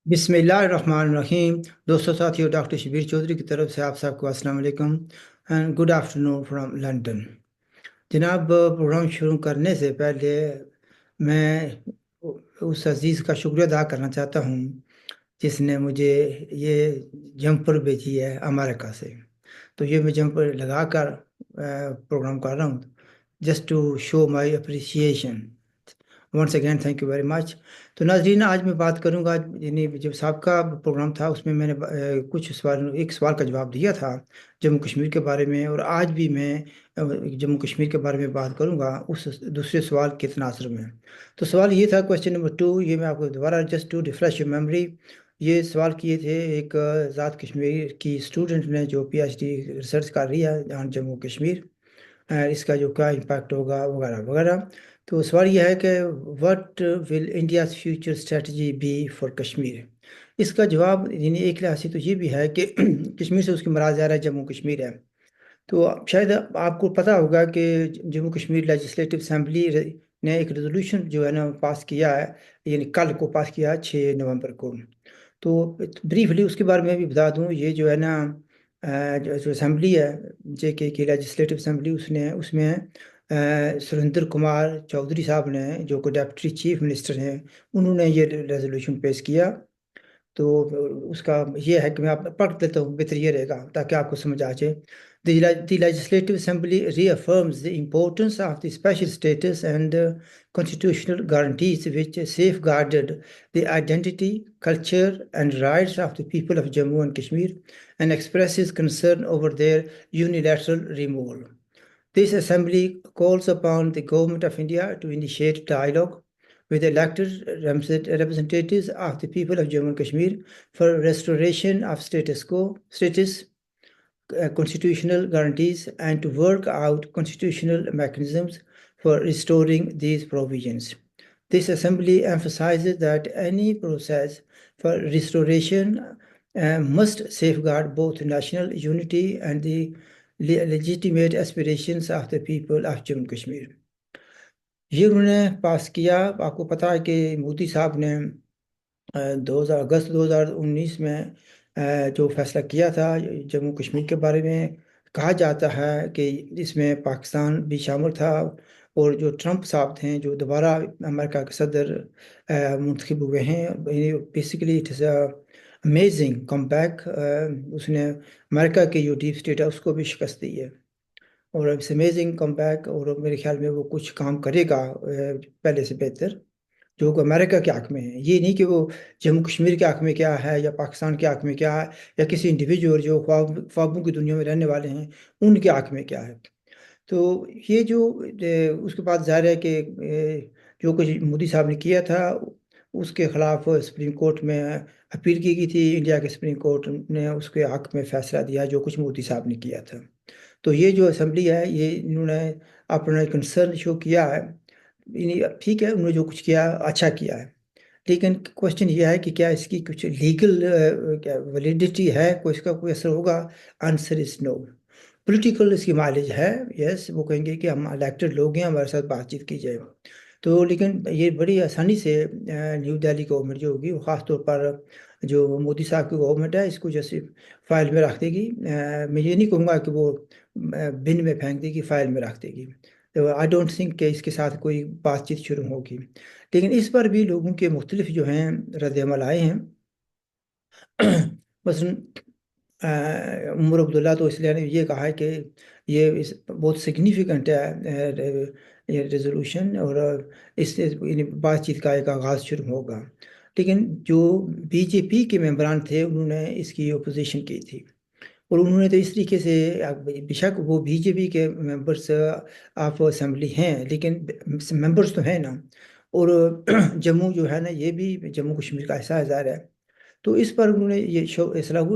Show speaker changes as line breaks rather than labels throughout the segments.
بسم اللہ الرحمن الرحیم۔ دوستوں ساتھیوں، ڈاکٹر شبیر چودھری کی طرف سے آپ سب کو السلام علیکم and good afternoon from London. جناب، پروگرام شروع کرنے سے پہلے میں اس عزیز کا شکریہ ادا کرنا چاہتا ہوں جس نے مجھے یہ جمپر بھیجی ہے امریکہ سے۔ تو یہ میں جمپر لگا کر پروگرام کر رہا ہوں، just to show my appreciation. Once again thank you very much. تو ناظرین، آج میں بات کروں گا، یعنی جو سابقہ پروگرام تھا اس میں میں نے ایک سوال کا جواب دیا تھا جموں کشمیر کے بارے میں، اور آج بھی میں جموں کشمیر کے بارے میں بات کروں گا اس دوسرے سوال کے تناظر میں۔ تو سوال یہ تھا، کوشچن نمبر 2، یہ میں آپ کو دوبارہ just to refresh your memory, یہ سوال کیے تھے ایک ذات کشمیر کی اسٹوڈنٹ نے جو پی ایچ ڈی ریسرچ کر رہی ہے جموں کشمیر، اس کا جو کیا امپیکٹ ہوگا وغیرہ وغیرہ۔ تو سوال یہ ہے کہ what will India's future strategy be for Kashmir? اس کا جواب یعنی ایک لحاظ سے تو یہ بھی ہے کہ کشمیر سے اس کی مراد ظاہر ہے جموں کشمیر ہے۔ تو شاید آپ کو پتہ ہوگا کہ جموں کشمیر لیجسلیٹو اسمبلی نے ایک ریزولوشن جو ہے نا پاس کیا ہے، یعنی کل کو پاس کیا 6 نومبر کو۔ تو بریفلی اس کے بارے میں بھی بتا دوں، یہ جو ہے نا جو اسمبلی ہے جے کے کی لیجسلیٹو اسمبلی، اس میں سریندر کمار چودھری صاحب نے جو کہ ڈپٹی چیف منسٹر ہیں، انہوں نے یہ ریزولوشن پیش کیا۔ تو اس کا یہ ہے کہ میں آپ پڑھ لیتا ہوں، بہتر یہ رہے گا تاکہ آپ کو سمجھ آ جائے۔ The Legislative Assembly reaffirms the importance of the special status and constitutional guarantees which safeguarded the identity, culture, and rights of the people of Jammu and Kashmir, and expresses concern over their unilateral removal. This Assembly calls upon the Government of India to initiate dialogue with elected representatives of the people of Jammu and Kashmir for restoration of status quo, constitutional guarantees, and to work out constitutional mechanisms for restoring these provisions. This Assembly emphasizes that any process for restoration must safeguard both national unity and the legitimate aspirations of the people of Jammu and Kashmir. یہ انہوں نے پاس کیا۔ آپ کو پتا ہے کہ مودی صاحب نے 2019 میں جو فیصلہ کیا تھا جموں کشمیر کے بارے میں، کہا جاتا ہے کہ اس میں پاکستان بھی شامل تھا، اور جو ٹرمپ صاحب تھے جو دوبارہ امریکہ کے صدر منتخب ہوئے ہیں، basically it is amazing comeback. اس نے امریکہ کی جو ڈیپ اسٹیٹ ہے اس کو بھی شکست دی ہے، اور اٹس امیزنگ کم بیک، اور میرے خیال میں وہ کچھ کام کرے گا پہلے سے بہتر، جو کہ امریکہ کے حق میں ہے۔ یہ نہیں کہ وہ جموں کشمیر کے حق میں کیا ہے یا پاکستان کے حق میں کیا ہے، یا کسی انڈیویجول جو خوابوں کی دنیا میں رہنے والے ہیں ان کے حق میں کیا ہے۔ تو یہ جو اس کے بعد ظاہر ہے کہ جو کچھ مودی صاحب نے کیا تھا اس کے خلاف سپریم کورٹ میں اپیل کی گئی تھی، انڈیا کے سپریم کورٹ نے اس کے حق میں فیصلہ دیا جو کچھ مودی صاحب نے کیا تھا۔ تو یہ جو اسمبلی ہے، یہ انہوں نے اپنا کنسرن شو کیا ہے، ٹھیک ہے انہوں نے جو کچھ کیا اچھا کیا ہے، لیکن کوشچن یہ ہے کہ کیا اس کی کچھ لیگل ویلیڈیٹی ہے، کوئی اس کا کوئی اثر ہوگا؟ Answer is know. پولیٹیکل اس کی مائلیج ہے، یس، وہ کہیں گے کہ ہم الیکٹڈ لوگ ہیں، ہمارے ساتھ بات چیت کی جائے، تو لیکن یہ بڑی آسانی سے نیو دہلی گورنمنٹ جو ہوگی، وہ خاص طور پر جو مودی صاحب کی گورنمنٹ ہے، اس کو جیسے فائل میں رکھ دے گی۔ میں یہ نہیں کہوں گا کہ وہ بن میں پھینک دے گی، فائل میں رکھ دے گی۔ آئی ڈونٹ تھنک کہ اس کے ساتھ کوئی بات چیت شروع ہوگی، لیکن اس پر بھی لوگوں کے مختلف جو ہیں رد عمل آئے ہیں۔ مثلاً عمر عبداللہ تو اس لیے نے یہ کہا ہے کہ یہ بہت سگنیفیکنٹ ہے یہ ریزولوشن، اور اس سے بات چیت کا ایک آغاز شروع ہوگا، لیکن جو بی جے پی کے ممبران تھے انہوں نے اس کی اپوزیشن کی تھی، اور انہوں نے تو اس طریقے سے، بے شک وہ بی جے پی کے ممبرس آف اسمبلی ہیں لیکن ممبرس تو ہیں نا، اور جموں جو ہے نا یہ بھی جموں کشمیر کا حصہ ظاہر ہے۔ تو اس پر انہوں نے یہ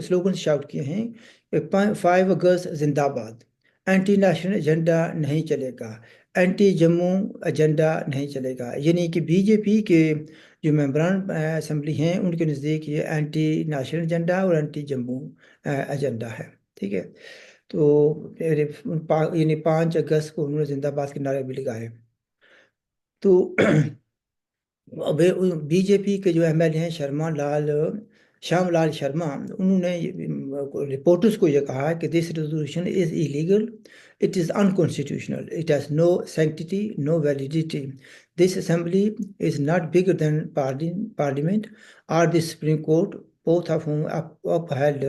سلوگن شاؤٹ کیے ہیں، 5 اگست زندہ باد، اینٹی نیشنل ایجنڈا نہیں چلے گا، اینٹی جموں ایجنڈا نہیں چلے گا، یعنی کہ بی جے پی کے جو ممبران اسمبلی ہیں ان کے نزدیک یہ اینٹی نیشنل ایجنڈا اور اینٹی جموں ایجنڈا ہے، ٹھیک ہے۔ تو یعنی 5 اگست کو انہوں نے زندہ باد کے نعرے بھی لگائے۔ تو بی جے پی کے جو ایم ایل اے ہیں شام لال شرما، انہوں نے رپورٹرز کو یہ کہا کہ this resolution is illegal, it is unconstitutional, it has no sanctity, no validity, this assembly is not bigger than parliament اور the supreme court, both of whom upheld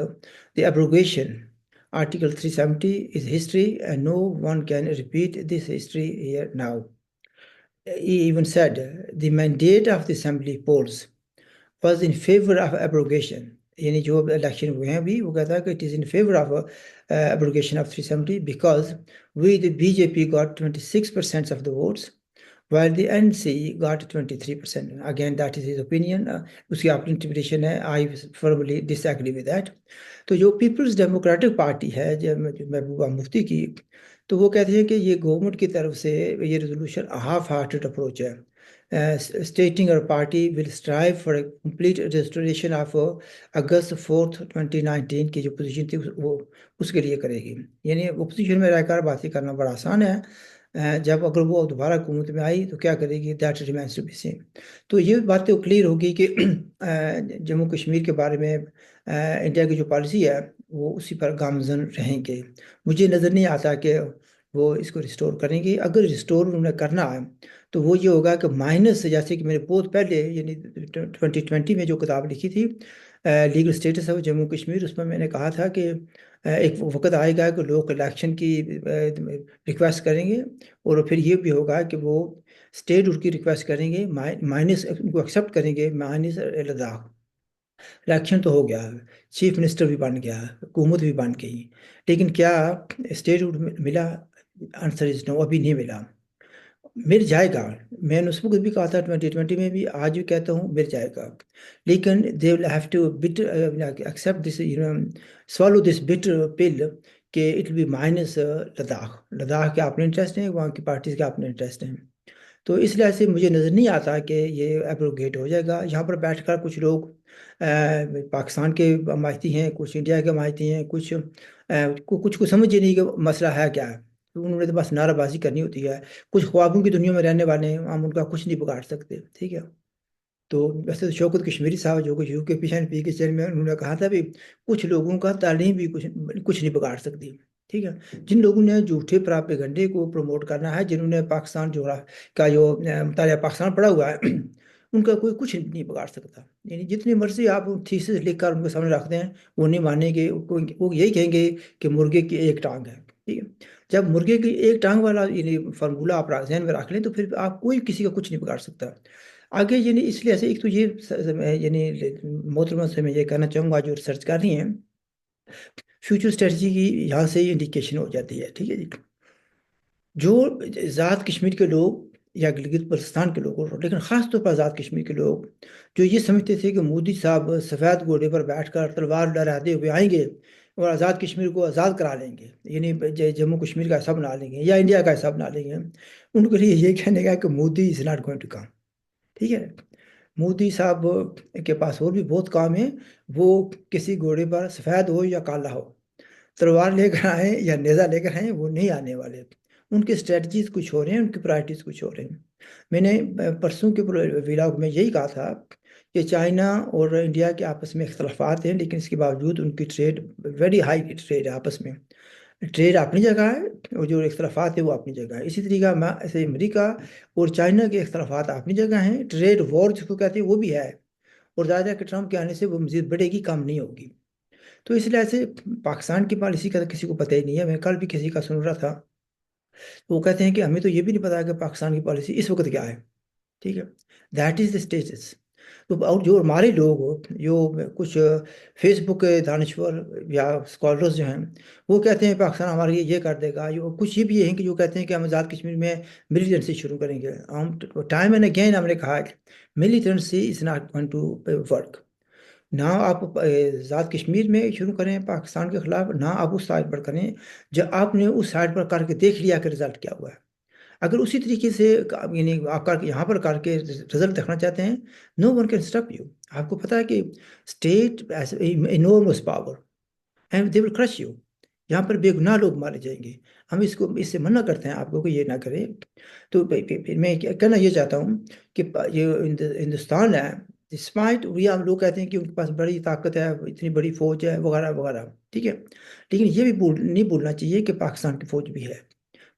the abrogation. Article 370 is history and no one can repeat this history here now. He even said the mandate of the assembly polls was in favor of abrogation. یعنی جو election ہوئے ہیں ابھی وہ کہتا ہے کہ it is in favor of abrogation of 370 because we the BJP got 26% of the votes while the NC got 23%. Again that is his opinion. اس کی اپنی انٹرپریٹیشن ہے. I firmly disagree with that. تو جو پیپلز ڈیموکریٹک پارٹی ہے محبوبہ مفتی کی، تو وہ کہتے ہیں کہ یہ گورنمنٹ کی طرف سے یہ ریزولوشن ہاف ہارٹڈ اپروچ ہے. اسٹیٹنگ اور party will strive for a complete restoration of August 4 2019 کی جو پوزیشن تھی وہ اس کے لیے کرے گی. یعنی اپوزیشن میں رہ کر باتیں کرنا بڑا آسان ہے، جب اگر وہ دوبارہ حکومت میں آئی تو کیا کرے گی، that remains to be seen. تو یہ باتیں کلیئر ہوگی کہ جموں کشمیر کے بارے میں انڈیا کی جو پالیسی ہے وہ اسی پر گامزن رہیں گے. مجھے نظر نہیں آتا کہ وہ اس کو ریسٹور کریں گے. اگر ریسٹور انہوں نے کرنا ہے تو وہ یہ ہوگا کہ مائنس، جیسے کہ میں نے بہت پہلے یعنی 2020 میں جو کتاب لکھی تھی legal status of Jammu Kashmir, اس میں میں نے کہا تھا کہ ایک وقت آئے گا کہ لوگ الیکشن کی ریکویسٹ کریں گے اور پھر یہ بھی ہوگا کہ وہ اسٹیٹ ان کی ریکویسٹ کریں گے، مائنس ان کو ایکسیپٹ کریں گے مائنس لداخ. الیکشن تو ہو گیا، چیف منسٹر بھی بن گیا، حکومت بھی بن گئی، لیکن کیا اسٹیٹ ملا؟ آنسر از نو، ابھی نہیں ملا. مل جائے گا. میں نے اس وقت بھی کہا تھا 2020 میں بھی، آج بھی کہتا ہوں مل جائے گا، لیکن they will have to accept this, swallow this bitter pill کہ it will be minus Ladakh کے اپنے انٹرسٹ ہیں، وہاں کی پارٹیز کے اپنے انٹرسٹ ہیں. تو اس لحاظ سے مجھے نظر نہیں آتا کہ یہ ایبروگیٹ ہو جائے گا. یہاں پر بیٹھ کر کچھ لوگ پاکستان کے حمایتی ہیں، کچھ انڈیا کے حمایتی ہیں، کچھ کو سمجھ ہی نہیں کہ مسئلہ ہے کیا ہے. تو انہوں نے تو بس نعرہ بازی کرنی ہوتی ہے. کچھ خوابوں کی دنیا میں رہنے والے ہیں، ہم ان کا کچھ نہیں بگاڑ سکتے. ٹھیک ہے. تو ویسے تو شوکت کشمیری صاحب جو کہ یو کے پیش این پی کے چیئرمین، انہوں نے کہا تھا بھی کچھ لوگوں کا تعلیم بھی کچھ نہیں بگاڑ سکتی. ٹھیک ہے. جن لوگوں نے جھوٹے پراپیگنڈے کو پروموٹ کرنا ہے، جنہوں نے پاکستان کا جو مطالعہ پاکستان پڑھا ہوا ہے، ان کا کوئی کچھ نہیں بگاڑ سکتا. یعنی جتنی مرضی آپ تھیسس لکھ کر ان کے سامنے رکھتے ہیں، وہ نہیں مانیں گے. وہ یہی کہیں گے کہ مرغے کی ایک ٹانگ ہے. ٹھیک ہے. جب مرغے کی ایک ٹانگ والا یعنی فارمولہ آپ ذہن میں رکھ لیں تو پھر آپ کوئی کسی کا کچھ نہیں بگاڑ سکتا. آگے یعنی اس لیے ایک تو یہ یعنی محترمہ سے میں یہ کہنا چاہوں گا جو ریسرچ کر رہی ہیں، فیوچر اسٹریٹجی کی یہاں سے ہی انڈیکیشن ہو جاتی ہے. ٹھیک ہے جی. جو آزاد کشمیر کے لوگ یا گلگت بلتستان کے لوگ، لیکن خاص طور پر آزاد کشمیر کے لوگ جو یہ سمجھتے تھے کہ مودی صاحب سفید گھوڑے پر بیٹھ کر تلوار لہراتے ہوئے آئیں گے اور آزاد کشمیر کو آزاد کرا لیں گے، یعنی جموں کشمیر کا حصہ بنا لیں گے یا انڈیا کا حصہ بنا لیں گے، ان کے لیے یہ کہنے کا کہ Modi is not going to come. ٹھیک ہے. مودی صاحب کے پاس اور بھی بہت کام ہے. وہ کسی گھوڑے پر سفید ہو یا کالا ہو، تلوار لے کر آئیں یا نیزہ لے کر آئیں، وہ نہیں آنے والے. ان کے اسٹریٹجیز کچھ ہو رہے ہیں، ان کی پرائرٹیز کچھ ہو رہے ہیں. میں نے پرسوں کے ویلاگ میں یہی کہا تھا کہ چائنا اور انڈیا کے آپس میں اختلافات ہیں، لیکن اس کے باوجود ان کی ٹریڈ ویری ہائی ٹریڈ ہے. آپس میں ٹریڈ اپنی جگہ ہے اور جو اختلافات ہیں وہ اپنی جگہ ہے. اسی طریقہ ایسے امریکہ اور چائنا کے اختلافات اپنی جگہ ہیں. ٹریڈ وار جس کو کہتے ہیں وہ بھی ہے، اور ظاہر ہے کہ ٹرمپ کے آنے سے وہ مزید بڑھے گی، کم نہیں ہوگی. تو اس لحاظ سے پاکستان کی پالیسی کا کسی کو پتہ ہی نہیں ہے. میں کل بھی کسی کا سن رہا تھا، وہ کہتے ہیں کہ ہمیں تو یہ بھی نہیں پتا کہ پاکستان کی پالیسی اس وقت کیا ہے. ٹھیک ہے. That is the status. تو اور جو ہمارے لوگ جو کچھ فیس بک کے دانشور یا اسکالرز جو ہیں وہ کہتے ہیں پاکستان ہمارے لیے یہ کر دے گا. کچھ یہ بھی ہیں کہ جو کہتے ہیں کہ ہم آزاد کشمیر میں ملیٹنسی شروع کریں گے. ہم ٹائم اینڈ اگین ہم نے کہا کہ militancy is not going to work. نہ آپ آزاد کشمیر میں شروع کریں پاکستان کے خلاف، نہ آپ اس سائڈ پر کریں جو آپ نے اس سائڈ پر کر کے دیکھ لیا کہ رزلٹ کیا ہوا ہے. اگر اسی طریقے سے یعنی آپ یہاں پر کر کے رزلٹ دیکھنا چاہتے ہیں، no one can stop you. آپ کو پتہ ہے کہ state enormous power and they will crush you. یہاں پر بے گناہ لوگ مارے جائیں گے. ہم اس سے منع کرتے ہیں آپ کو کہ یہ نہ کریں. تو پھر میں کہنا یہ چاہتا ہوں کہ یہ ہندوستان ہے، ڈسپائٹ ہم لوگ کہتے ہیں کہ ان کے پاس بڑی طاقت ہے، اتنی بڑی فوج ہے وغیرہ وغیرہ، ٹھیک ہے، لیکن یہ بھی نہیں بھولنا چاہیے کہ پاکستان کی فوج بھی ہے.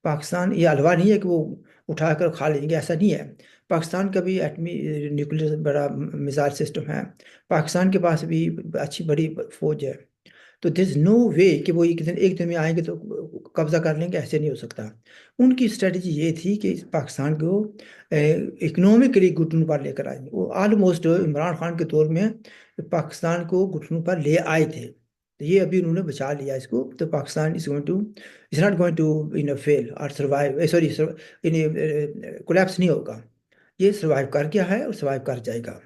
پاکستان یہ حلوہ نہیں ہے کہ وہ اٹھا کر کھا لیں گے، ایسا نہیں ہے. پاکستان کا بھی ایٹمی نیوکلیر بڑا میزائل سسٹم ہے، پاکستان کے پاس بھی اچھی بڑی فوج ہے. تو دیر از نو وے کہ وہ ایک دن میں آئیں گے تو قبضہ کر لیں گے، ایسے نہیں ہو سکتا. ان کی اسٹریٹجی یہ تھی کہ پاکستان کو اکنامکلی گھٹنوں پر لے کر آئیں گے. وہ آلموسٹ عمران خان کے دور میں پاکستان کو گھٹنوں پر لے آئے تھے. یہ ابھی انہوں نے بچا لیا اس کو. تو Pakistan is not going to fail or survive, sorry collapse نہیں ہوگا. یہ سروائیو کر گیا ہے اور سروائیو کر جائے گا.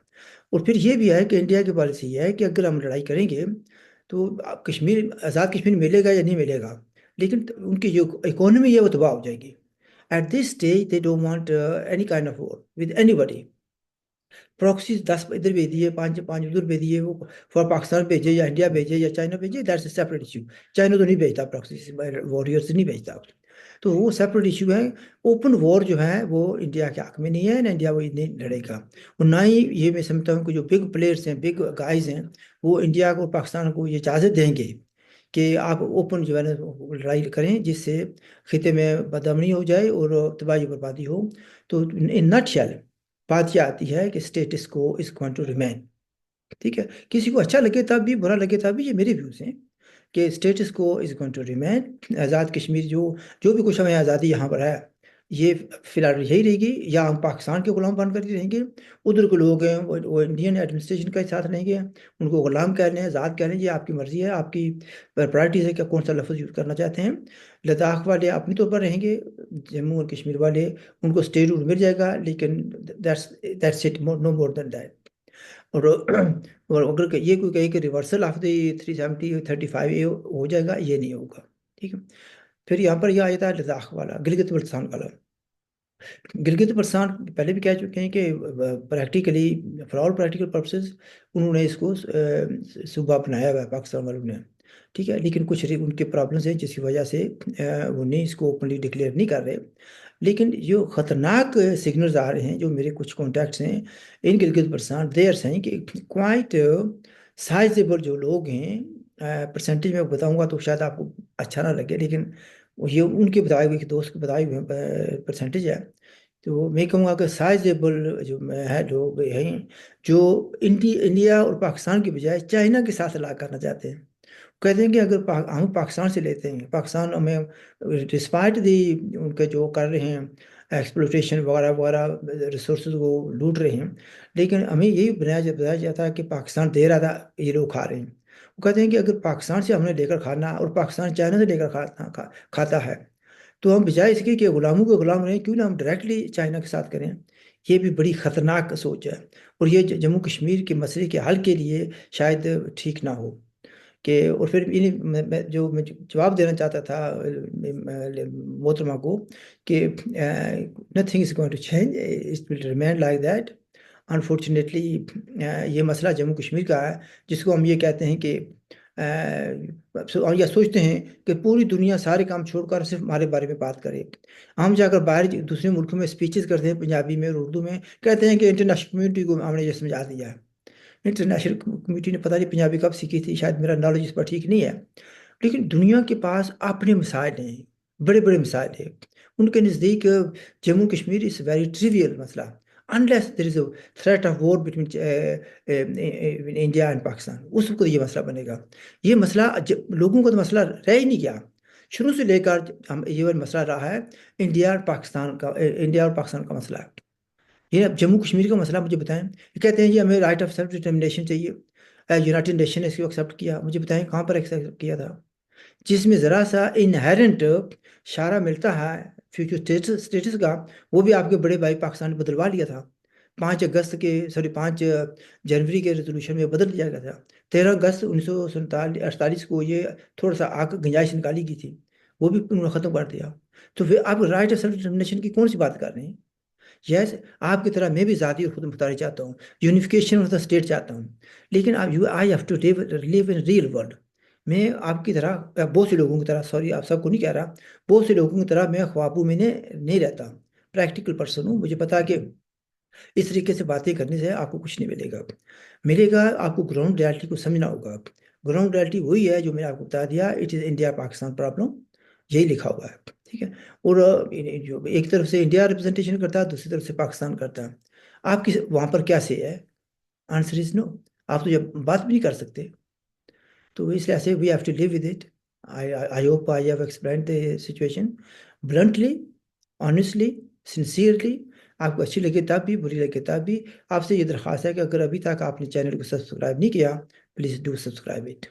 اور پھر یہ بھی ہے کہ انڈیا کی پالیسی یہ ہے کہ اگر ہم لڑائی کریں گے تو کشمیر، آزاد کشمیر ملے گا یا نہیں ملے گا، لیکن ان کی جو اکانومی ہے وہ تباہ ہو جائے گی. At this stage they don't want any kind of war with anybody. Proxies 10 ادھر بھیج دیے، پانچ ادھر بھیج دیے، وہ فار پاکستان بھیجے یا انڈیا بھیجے یا چائنا بھیجے، that's a separate issue. China تو نہیں بھیجتا پروکسیز، وارریئرس نہیں بھیجتا. تو وہ سیپریٹ ایشو ہے. اوپن وار جو ہے وہ انڈیا کے حق میں نہیں ہے، نہ انڈیا وہ نہیں لڑے گا. اور نہ ہی یہ میں سمجھتا ہوں کہ جو بگ پلیئرس ہیں، بگ گائز ہیں، وہ انڈیا کو، پاکستان کو یہ اجازت دیں گے کہ آپ اوپن جو ہے نا لڑائی کریں، جس سے خطے میں بدامنی ہو جائے اور تباہی بربادی ہو. تو ان نٹ شیل بات یہ آتی ہے کہ اسٹیٹس کو از گوئنگ ٹو ریمین. ٹھیک ہے، کسی کو اچھا لگے تب بھی، برا لگے تب بھی، یہ میرے ویوز ہیں کہ اسٹیٹس کو از going to remain. Azad Kashmir جو بھی کچھ ہمیں آزادی یہاں پر ہے، یہ فی الحال یہی رہے گی، یا ہم پاکستان کے غلام بن کر ہی رہیں گے. ادھر کے لوگ ہیں وہ انڈین ایڈمنسٹریشن کے ساتھ رہیں گے، ان کو غلام کہہ لیں، آزاد کہہ لیں، یہ آپ کی مرضی ہے، آپ کی پرائرٹیز ہے کہ کون سا لفظ یوز کرنا چاہتے ہیں. لداخ والے اپنی طور پر رہیں گے، جموں اور کشمیر والے ان کو اسٹیٹ روٹ مل جائے گا، لیکن that's it, no more than that. اور اگر یہ کوئی کہے کہ ریورسل آف دی 370 35A ہو جائے گا، یہ نہیں ہوگا. ٹھیک ہے. پھر یہاں پر یہ آیا تھا لداخ والا، گلگت بلتستان والا. گلگت بلتستان پہلے بھی کہہ چکے ہیں کہ practically, for all practical purposes انہوں نے اس کو صوبہ بنایا ہوا ہے پاکستان والوں نے. ٹھیک ہے، لیکن کچھ ان کے پرابلمس ہیں جس کی وجہ سے وہ نہیں اس کو اوپنلی ڈکلیئر نہیں کر رہے. لیکن جو خطرناک سگنلز آ رہے ہیں، جو میرے کچھ کانٹیکٹس ہیں in Gilgit Baltistan, they are seeing کہ کوائٹ سائزیبل جو لوگ ہیں، پرسنٹیج میں بتاؤں گا تو شاید آپ کو اچھا نہ لگے، لیکن یہ ان کے بتائے ہوئے، دوست کے بتائے ہوئے پرسنٹیج ہے. تو میں کہوں گا کہ سائزیبل جو ہے لوگ ہیں جو انڈیا اور پاکستان کی بجائے چائنا کے ساتھ لا کرنا چاہتے ہیں. کہتے ہیں کہ اگر ہم پاکستان سے لیتے ہیں، پاکستان ہمیں ڈسپائٹ دی ان کے جو کر رہے ہیں ایکسپلوٹیشن وغیرہ وغیرہ، ریسورسز کو لوٹ رہے ہیں، لیکن ہمیں یہی بتایا جاتا ہے کہ پاکستان دے رہا تھا، یہ لوگ کھا رہے ہیں. وہ کہتے ہیں کہ اگر پاکستان سے ہم نے لے کر کھانا اور پاکستان چائنا سے لے کر کھاتا ہے، تو ہم بجائے اس کے کہ غلاموں کے غلام رہیں، کیوں نہ ہم ڈائریکٹلی چائنا کے ساتھ کریں. یہ بھی بڑی خطرناک سوچ ہے، اور یہ جموں کشمیر کے مسئلے کے حل کے لیے شاید ٹھیک نہ ہو. کہ اور پھر جو میں جواب دینا چاہتا تھا محترمہ کو کہ nothing is going to change, it will remain like that. Unfortunately یہ مسئلہ جموں کشمیر کا ہے، جس کو ہم یہ کہتے ہیں کہ یا سوچتے ہیں کہ پوری دنیا سارے کام چھوڑ کر صرف ہمارے بارے میں بات کرے. ہم جا کر باہر دوسرے ملکوں میں اسپیچز کرتے ہیں پنجابی میں اور اردو میں، کہتے ہیں کہ انٹرنیشنل کمیونٹی کو ہم نے یہ سمجھا دیا ہے. انٹرنیشنل کمیونٹی نے پتہ نہیں پنجابی کب سیکھی تھی، شاید میرا نالج اس پر ٹھیک نہیں ہے، لیکن دنیا کے پاس اپنے مسائل ہیں، بڑے بڑے مسائل ہیں. ان کے نزدیک Jammu Kashmir is very trivial مسئلہ، unless there is a threat of war between India and Pakistan. اس وقت یہ مسئلہ بنے گا. یہ مسئلہ لوگوں کو تو مسئلہ رہ ہی نہیں گیا، شروع سے لے کر یہ مسئلہ رہا ہے انڈیا اور پاکستان کا مسئلہ ہے. یہ اب جموں کشمیر کا مسئلہ مجھے بتائیں. یہ کہتے ہیں جی ہمیں رائٹ آف سیلف ڈٹرمنیشن چاہیے، یونائٹڈ نیشن نے اس کو ایکسیپٹ کیا. مجھے بتائیں کہاں پر ایکسیپٹ کیا تھا، جس میں ذرا سا انہیرنٹ اشارہ ملتا ہے فیوچر اسٹیٹس کا، وہ بھی آپ کے بڑے بھائی پاکستان نے بدلوا لیا تھا. 5 جنوری کے ریزولوشن میں بدل دیا گیا تھا. 13 اگست 1948 کو یہ تھوڑا سا گنجائش نکالی گئی تھی، وہ بھی انہوں نے ختم کر دیا. تو پھر آپ رائٹ آف سیلف ڈٹرمنیشن کی کون سی بات کر رہے ہیں؟ یس، آپ کی طرح میں بھی ذاتی اور خود مختاری چاہتا ہوں، یونیفیکیشن آف دا اسٹیٹ چاہتا ہوں، لیکن I have to live in real world. میں آپ کی طرح بہت سے لوگوں کی طرح، سوری آپ سب کو نہیں کہہ رہا، بہت سے لوگوں کی طرح میں خوابوں میں نہیں رہتا، پریکٹیکل پرسن ہوں. مجھے پتا کہ اس طریقے سے باتیں کرنے سے آپ کو کچھ نہیں ملے گا آپ کو گراؤنڈ ریالٹی کو سمجھنا ہوگا. گراؤنڈ ریالٹی وہی ہے جو میں نے آپ کو بتا دیا، it is India Pakistan problem, یہی لکھا ہوا ہے. ٹھیک ہے، اور جو ایک طرف سے انڈیا ریپرزنٹیشن کرتا ہے، دوسری طرف سے پاکستان کرتا ہے. آپ کی وہاں پر کیا سے ہے؟ آنسر از نو. آپ تو جب بات بھی نہیں کر سکتے. تو اس لیے ایسے we have to live with it. I hope I have explained the situation bluntly, honestly, sincerely. آپ کو اچھی لگے تب بھی، بری لگے تب بھی. آپ سے یہ درخواست ہے کہ اگر ابھی تک آپ نے چینل کو سبسکرائب نہیں کیا، پلیز ڈو سبسکرائب اٹ.